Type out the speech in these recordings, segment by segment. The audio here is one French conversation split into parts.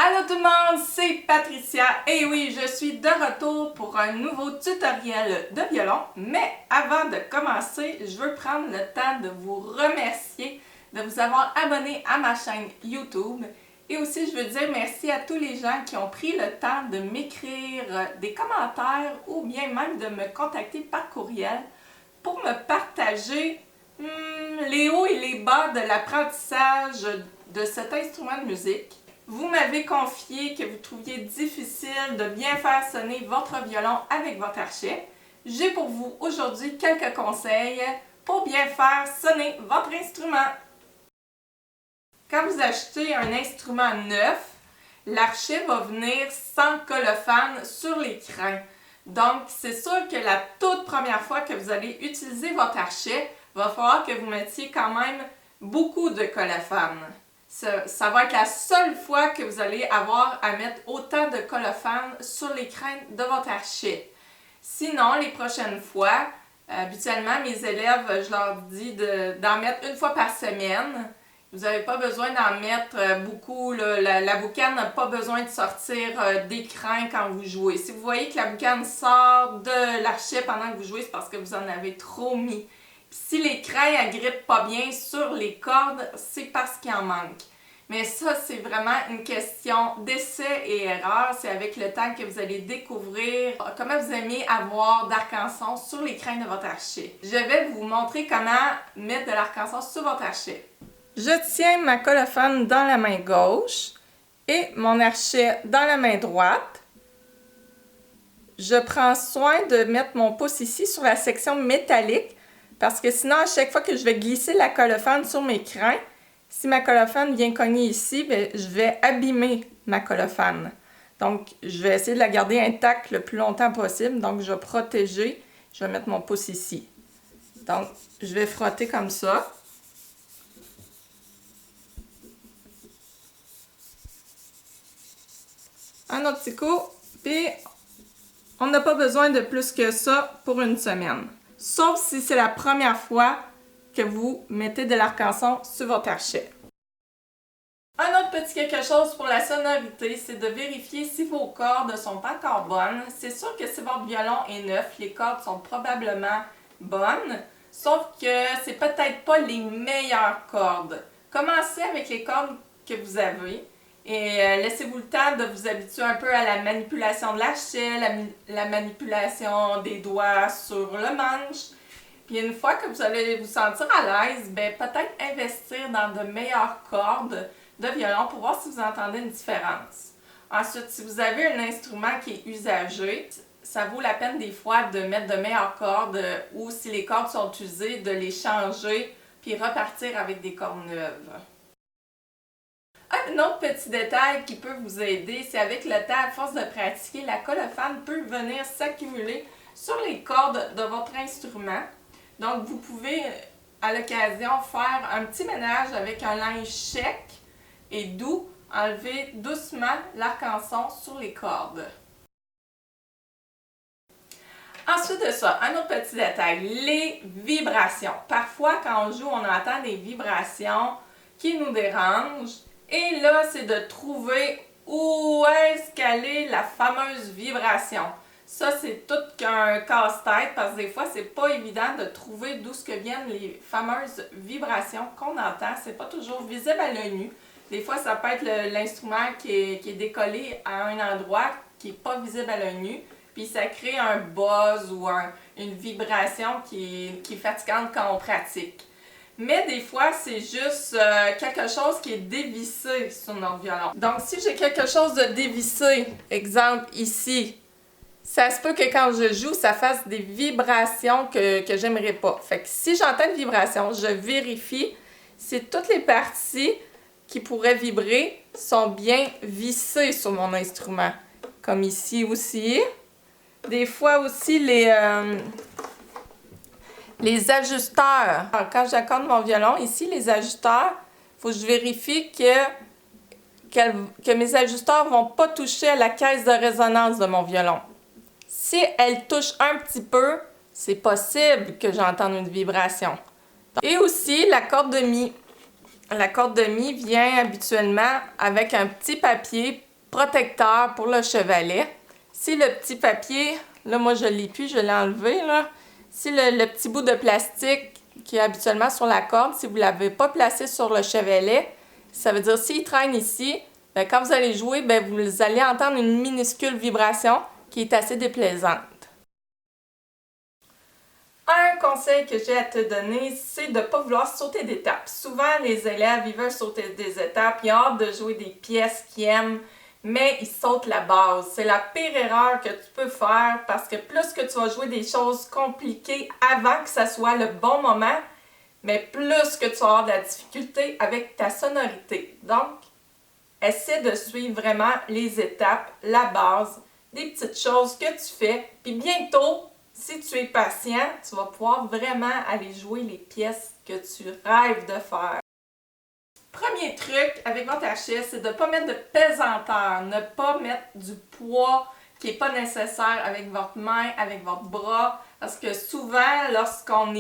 Allô tout le monde, c'est Patricia et oui, je suis de retour pour un nouveau tutoriel de violon. Mais avant de commencer, je veux prendre le temps de vous remercier de vous avoir abonné à ma chaîne YouTube. Et aussi, je veux dire merci à tous les gens qui ont pris le temps de m'écrire des commentaires ou bien même de me contacter par courriel pour me partager les hauts et les bas de l'apprentissage de cet instrument de musique. Vous m'avez confié que vous trouviez difficile de bien faire sonner votre violon avec votre archet. J'ai pour vous aujourd'hui quelques conseils pour bien faire sonner votre instrument. Quand vous achetez un instrument neuf, l'archet va venir sans colophane sur les crins. Donc, c'est sûr que la toute première fois que vous allez utiliser votre archet, il va falloir que vous mettiez quand même beaucoup de colophane. Ça va être la seule fois que vous allez avoir à mettre autant de colophane sur les crins de votre archet. Sinon, les prochaines fois, habituellement, mes élèves, je leur dis d'en mettre une fois par semaine. Vous n'avez pas besoin d'en mettre beaucoup. La boucane n'a pas besoin de sortir des crins quand vous jouez. Si vous voyez que la boucane sort de l'archet pendant que vous jouez, c'est parce que vous en avez trop mis. Si les crins agrippent pas bien sur les cordes, c'est parce qu'il en manque. Mais ça, c'est vraiment une question d'essai et erreur. C'est avec le temps que vous allez découvrir comment vous aimez avoir d'arc-en-son sur les crins de votre archet. Je vais vous montrer comment mettre de l'arc-en-son sur votre archet. Je tiens ma colophane dans la main gauche et mon archet dans la main droite. Je prends soin de mettre mon pouce ici sur la section métallique parce que sinon, à chaque fois que je vais glisser la colophane sur mes crins, si ma colophane vient cogner ici, bien, je vais abîmer ma colophane. Donc, je vais essayer de la garder intacte le plus longtemps possible. Donc, je vais protéger. Je vais mettre mon pouce ici. Donc, je vais frotter comme ça. Un autre petit coup. Puis, on n'a pas besoin de plus que ça pour une semaine. Sauf si c'est la première fois que vous mettez de l'arc-en-son sur votre archet. Un autre petit quelque chose pour la sonorité, c'est de vérifier si vos cordes sont encore bonnes. C'est sûr que si votre violon est neuf, les cordes sont probablement bonnes, sauf que c'est peut-être pas les meilleures cordes. Commencez avec les cordes que vous avez et laissez-vous le temps de vous habituer un peu à la manipulation de l'archet, la manipulation des doigts sur le manche. Puis une fois que vous allez vous sentir à l'aise, ben peut-être investir dans de meilleures cordes de violon pour voir si vous entendez une différence. Ensuite, si vous avez un instrument qui est usagé, ça vaut la peine des fois de mettre de meilleures cordes ou si les cordes sont usées, de les changer puis repartir avec des cordes neuves. Un autre petit détail qui peut vous aider, c'est avec le temps, à force de pratiquer, la colophane peut venir s'accumuler sur les cordes de votre instrument. Donc, vous pouvez, à l'occasion, faire un petit ménage avec un linge sec et doux, enlever doucement l'arc-en-son sur les cordes. Ensuite de ça, un autre petit détail, les vibrations. Parfois, quand on joue, on entend des vibrations qui nous dérangent. Et là, c'est de trouver où est-ce qu'elle est la fameuse vibration. Ça, c'est tout qu'un casse-tête parce que des fois, c'est pas évident de trouver d'où ce que viennent les fameuses vibrations qu'on entend. C'est pas toujours visible à l'œil nu. Des fois, ça peut être l'instrument qui est décollé à un endroit qui n'est pas visible à l'œil nu. Puis ça crée un buzz ou une vibration qui est fatigante quand on pratique. Mais des fois, c'est juste quelque chose qui est dévissé sur notre violon. Donc, si j'ai quelque chose de dévissé, exemple ici, ça se peut que quand je joue, ça fasse des vibrations que j'aimerais pas. Fait que si j'entends une vibration, je vérifie si toutes les parties qui pourraient vibrer sont bien vissées sur mon instrument. Comme ici aussi. Des fois aussi, les ajusteurs. Alors, quand j'accorde mon violon, ici, les ajusteurs, il faut que je vérifie que mes ajusteurs ne vont pas toucher à la caisse de résonance de mon violon. Si elles touchent un petit peu, c'est possible que j'entende une vibration. Et aussi, la corde de mi. La corde de mi vient habituellement avec un petit papier protecteur pour le chevalet. Si le petit papier, là moi je l'ai plus, je l'ai enlevé là. Si le petit bout de plastique qui est habituellement sur la corde, si vous ne l'avez pas placé sur le chevalet, ça veut dire s'il traîne ici, bien, quand vous allez jouer, bien, vous allez entendre une minuscule vibration qui est assez déplaisante. Un conseil que j'ai à te donner, c'est de ne pas vouloir sauter d'étapes. Souvent, les élèves, ils veulent sauter des étapes, ils ont hâte de jouer des pièces qu'ils aiment, mais ils sautent la base. C'est la pire erreur que tu peux faire parce que plus que tu vas jouer des choses compliquées avant que ça soit le bon moment, mais plus que tu vas avoir de la difficulté avec ta sonorité. Donc, essaie de suivre vraiment les étapes, la base, des petites choses que tu fais, puis bientôt, si tu es patient, tu vas pouvoir vraiment aller jouer les pièces que tu rêves de faire. Premier truc avec votre hachette, c'est de ne pas mettre de pesanteur, ne pas mettre du poids qui n'est pas nécessaire avec votre main, avec votre bras, parce que souvent, lorsqu'on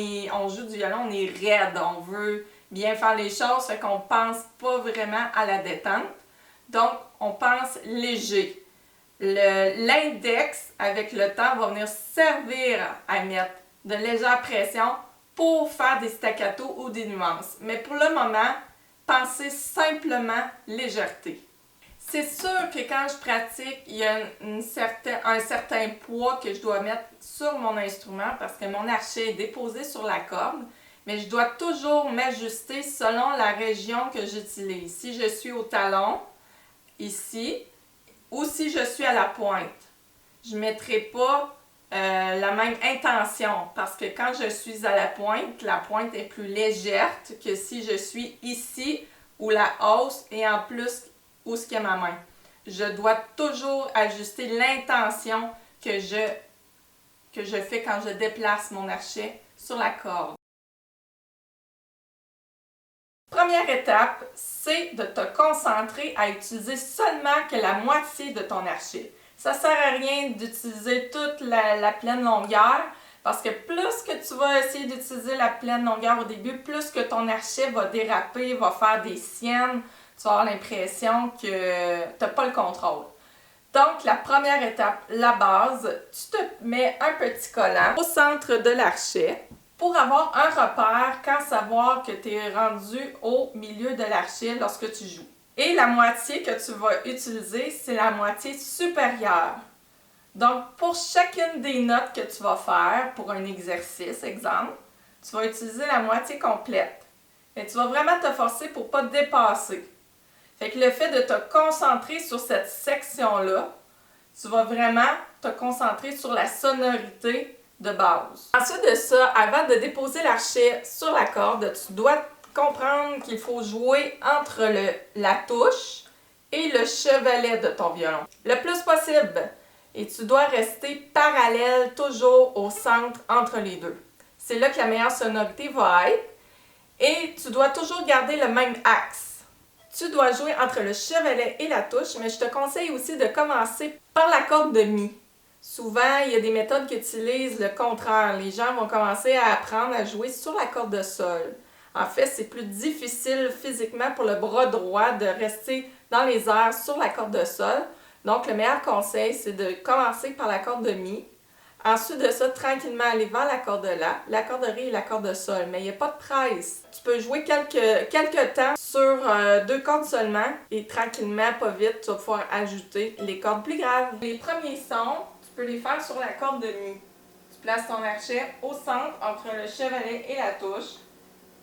joue du violon, on est raide, on veut bien faire les choses, fait qu'on ne pense pas vraiment à la détente. Donc, on pense léger. L'index, avec le temps, va venir servir à mettre de légère pression pour faire des staccato ou des nuances. Mais pour le moment, pensez simplement légèreté. C'est sûr que quand je pratique, il y a un certain poids que je dois mettre sur mon instrument parce que mon archet est déposé sur la corde, mais je dois toujours m'ajuster selon la région que j'utilise. Si je suis au talon, ici, ou si je suis à la pointe. Je ne mettrai pas la même intention parce que quand je suis à la pointe est plus légère que si je suis ici où la hausse et en plus où ce qui est ma main. Je dois toujours ajuster l'intention que je fais quand je déplace mon archet sur la corde. Première étape, c'est de te concentrer à utiliser seulement que la moitié de ton archet. Ça ne sert à rien d'utiliser toute la pleine longueur parce que plus que tu vas essayer d'utiliser la pleine longueur au début, plus que ton archet va déraper, va faire des siennes, tu vas avoir l'impression que tu n'as pas le contrôle. Donc, la première étape, la base, tu te mets un petit collant au centre de l'archet pour avoir un repère quand savoir que tu es rendu au milieu de l'archet lorsque tu joues. Et la moitié que tu vas utiliser, c'est la moitié supérieure. Donc, pour chacune des notes que tu vas faire pour un exercice, exemple, tu vas utiliser la moitié complète. Mais tu vas vraiment te forcer pour ne pas dépasser. Fait que le fait de te concentrer sur cette section-là, tu vas vraiment te concentrer sur la sonorité de base. Ensuite de ça, avant de déposer l'archet sur la corde, tu dois comprendre qu'il faut jouer entre la touche et le chevalet de ton violon. Le plus possible. Et tu dois rester parallèle toujours au centre entre les deux. C'est là que la meilleure sonorité va être. Et tu dois toujours garder le même axe. Tu dois jouer entre le chevalet et la touche, mais je te conseille aussi de commencer par la corde de mi. Souvent, il y a des méthodes qui utilisent le contraire. Les gens vont commencer à apprendre à jouer sur la corde de sol. En fait, c'est plus difficile physiquement pour le bras droit de rester dans les airs sur la corde de sol. Donc, le meilleur conseil, c'est de commencer par la corde de mi. Ensuite de ça, tranquillement aller vers la corde de la, la corde de ré et la corde de sol. Mais il n'y a pas de presse. Tu peux jouer quelques temps sur 2 cordes seulement et tranquillement, pas vite, tu vas pouvoir ajouter les cordes plus graves. Les premiers sons, tu peux les faire sur la corde de mi. Tu places ton archet au centre entre le chevalet et la touche.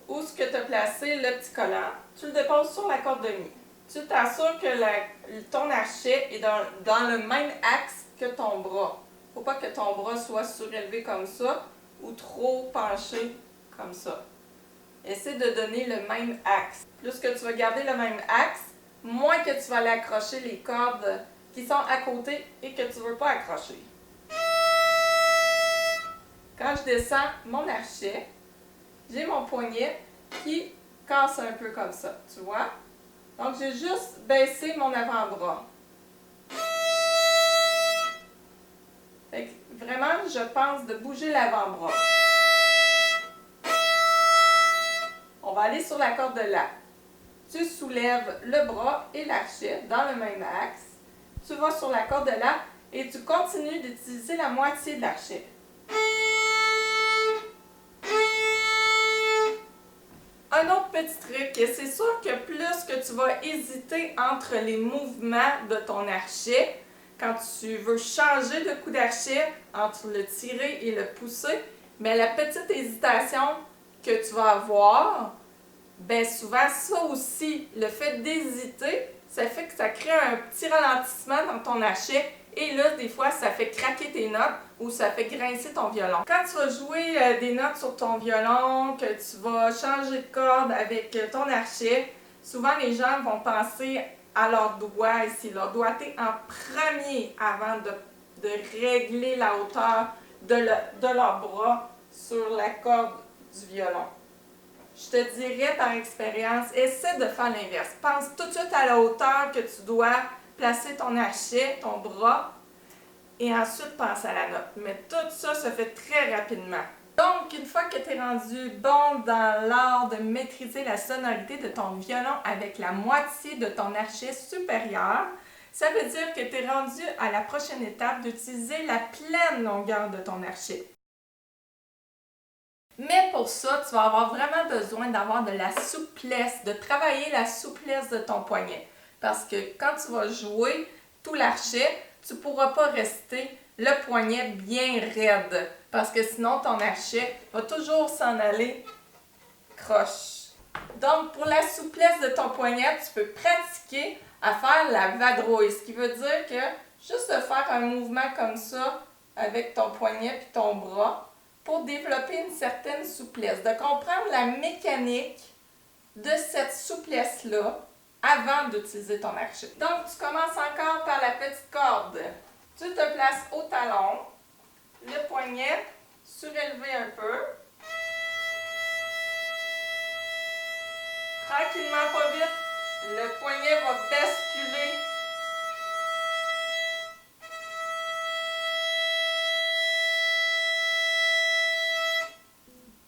Où ce que tu as placé le petit collant, tu le déposes sur la corde de mi. Tu t'assures que ton archet est dans le même axe que ton bras. Il ne faut pas que ton bras soit surélevé comme ça ou trop penché comme ça. Essaie de donner le même axe. Plus que tu vas garder le même axe, moins que tu vas aller accrocher les cordes qui sont à côté et que tu ne veux pas accrocher. Quand je descends mon archet, j'ai mon poignet qui casse un peu comme ça, tu vois? Donc, j'ai juste baissé mon avant-bras. Fait que vraiment, je pense de bouger l'avant-bras. On va aller sur la corde de la. Tu soulèves le bras et l'archet dans le même axe tu vas sur la corde là et tu continues d'utiliser la moitié de l'archet. Un autre petit truc, c'est sûr que plus que tu vas hésiter entre les mouvements de ton archet, quand tu veux changer de coup d'archet entre le tirer et le pousser, mais la petite hésitation que tu vas avoir, ben souvent ça aussi, le fait d'hésiter, ça fait que ça crée un petit ralentissement dans ton archet et là, des fois, ça fait craquer tes notes ou ça fait grincer ton violon. Quand tu vas jouer des notes sur ton violon, que tu vas changer de corde avec ton archet, souvent les gens vont penser à leur doigt ici, leur doigté en premier avant de régler la hauteur de leur bras sur la corde du violon. Je te dirais par expérience, essaie de faire l'inverse. Pense tout de suite à la hauteur que tu dois placer ton archet, ton bras, et ensuite pense à la note. Mais tout ça se fait très rapidement. Donc, une fois que tu es rendu bon dans l'art de maîtriser la sonorité de ton violon avec la moitié de ton archet supérieur, ça veut dire que tu es rendu à la prochaine étape d'utiliser la pleine longueur de ton archet. Mais pour ça, tu vas avoir vraiment besoin d'avoir de la souplesse, de travailler la souplesse de ton poignet. Parce que quand tu vas jouer tout l'archet, tu ne pourras pas rester le poignet bien raide. Parce que sinon, ton archet va toujours s'en aller croche. Donc, pour la souplesse de ton poignet, tu peux pratiquer à faire la vadrouille. Ce qui veut dire que juste de faire un mouvement comme ça avec ton poignet et ton bras, pour développer une certaine souplesse, de comprendre la mécanique de cette souplesse-là avant d'utiliser ton archet. Donc, tu commences encore par la petite corde. Tu te places au talon, le poignet surélevé un peu. Tranquillement, pas vite, le poignet va basculer.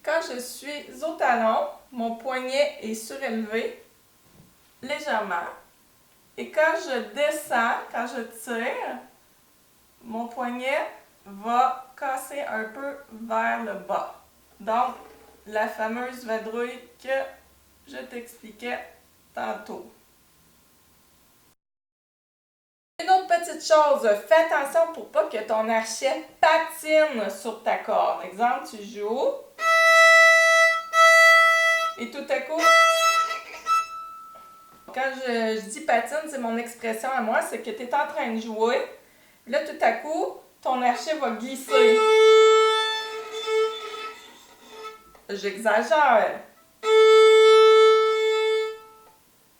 Quand je suis au talon, mon poignet est surélevé légèrement. Et quand je descends, quand je tire, mon poignet va casser un peu vers le bas. Donc, la fameuse vadrouille que je t'expliquais tantôt. Une autre petite chose, fais attention pour pas que ton archet patine sur ta corde. Exemple, tu joues et tout à coup, quand je dis patine, c'est mon expression à moi, c'est que tu es en train de jouer. Là, tout à coup, ton archet va glisser. J'exagère.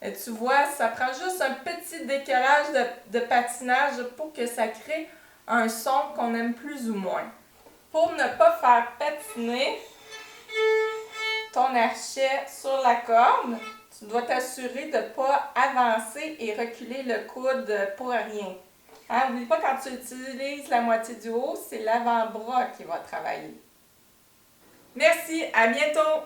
Et tu vois, ça prend juste un petit décalage de patinage pour que ça crée un son qu'on aime plus ou moins. Pour ne pas faire patiner ton archet sur la corde, tu dois t'assurer de ne pas avancer et reculer le coude pour rien. N'oublie pas, quand tu utilises la moitié du haut, c'est l'avant-bras qui va travailler. Merci, à bientôt!